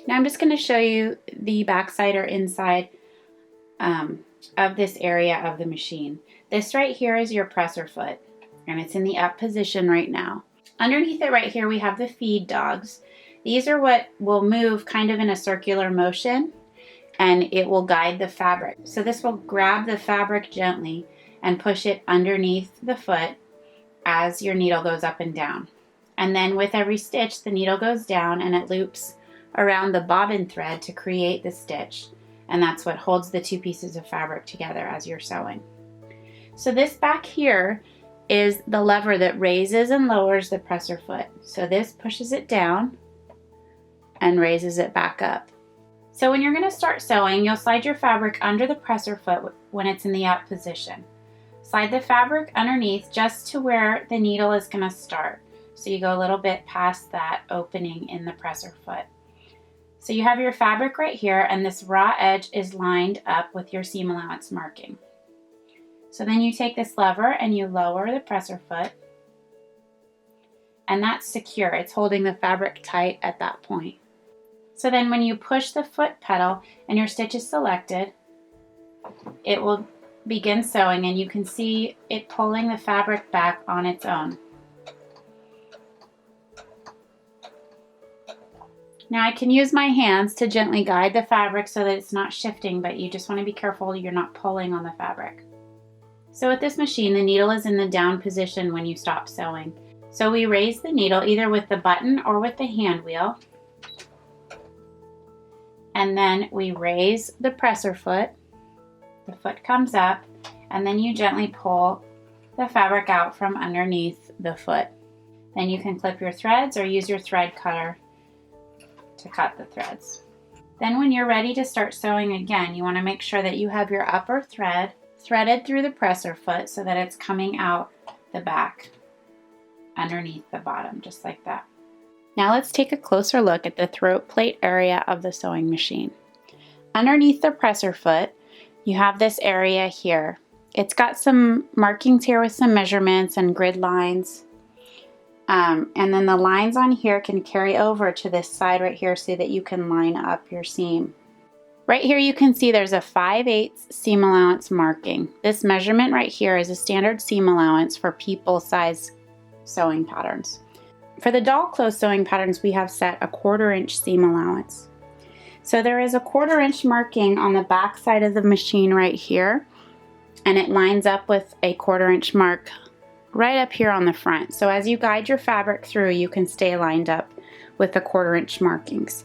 Now I'm just going to show you the backside or inside of this area of the machine. This right here is your presser foot, and it's in the up position right now. Underneath it right here we have the feed dogs. These are what will move kind of in a circular motion, and it will guide the fabric. So this will grab the fabric gently and push it underneath the foot as your needle goes up and down. And then with every stitch, the needle goes down and it loops around the bobbin thread to create the stitch. And that's what holds the two pieces of fabric together as you're sewing. So this back here is the lever that raises and lowers the presser foot. So this pushes it down and raises it back up. So when you're going to start sewing, you'll slide your fabric under the presser foot when it's in the up position. Slide the fabric underneath just to where the needle is going to start. So you go a little bit past that opening in the presser foot. So you have your fabric right here, and this raw edge is lined up with your seam allowance marking. So then you take this lever and you lower the presser foot, and that's secure. It's holding the fabric tight at that point. So then when you push the foot pedal and your stitch is selected, it will begin sewing, and you can see it pulling the fabric back on its own. Now I can use my hands to gently guide the fabric so that it's not shifting, but you just want to be careful you're not pulling on the fabric. So with this machine, the needle is in the down position when you stop sewing. So we raise the needle either with the button or with the hand wheel. And then we raise the presser foot. The foot comes up, and then you gently pull the fabric out from underneath the foot. Then you can clip your threads or use your thread cutter to cut the threads. Then when you're ready to start sewing again, you want to make sure that you have your upper thread threaded through the presser foot so that it's coming out the back underneath the bottom, just like that. Now let's take a closer look at the throat plate area of the sewing machine. Underneath the presser foot, you have this area here. It's got some markings here with some measurements and grid lines. And then the lines on here can carry over to this side right here so that you can line up your seam. Right here you can see there's a 5/8 seam allowance marking. This measurement right here is a standard seam allowance for people size sewing patterns. For the doll clothes sewing patterns, we have set a 1/4 inch seam allowance. So there is a 1/4 inch marking on the back side of the machine right here, and it lines up with a 1/4 inch mark right up here on the front. So as you guide your fabric through, you can stay lined up with the 1/4 inch markings.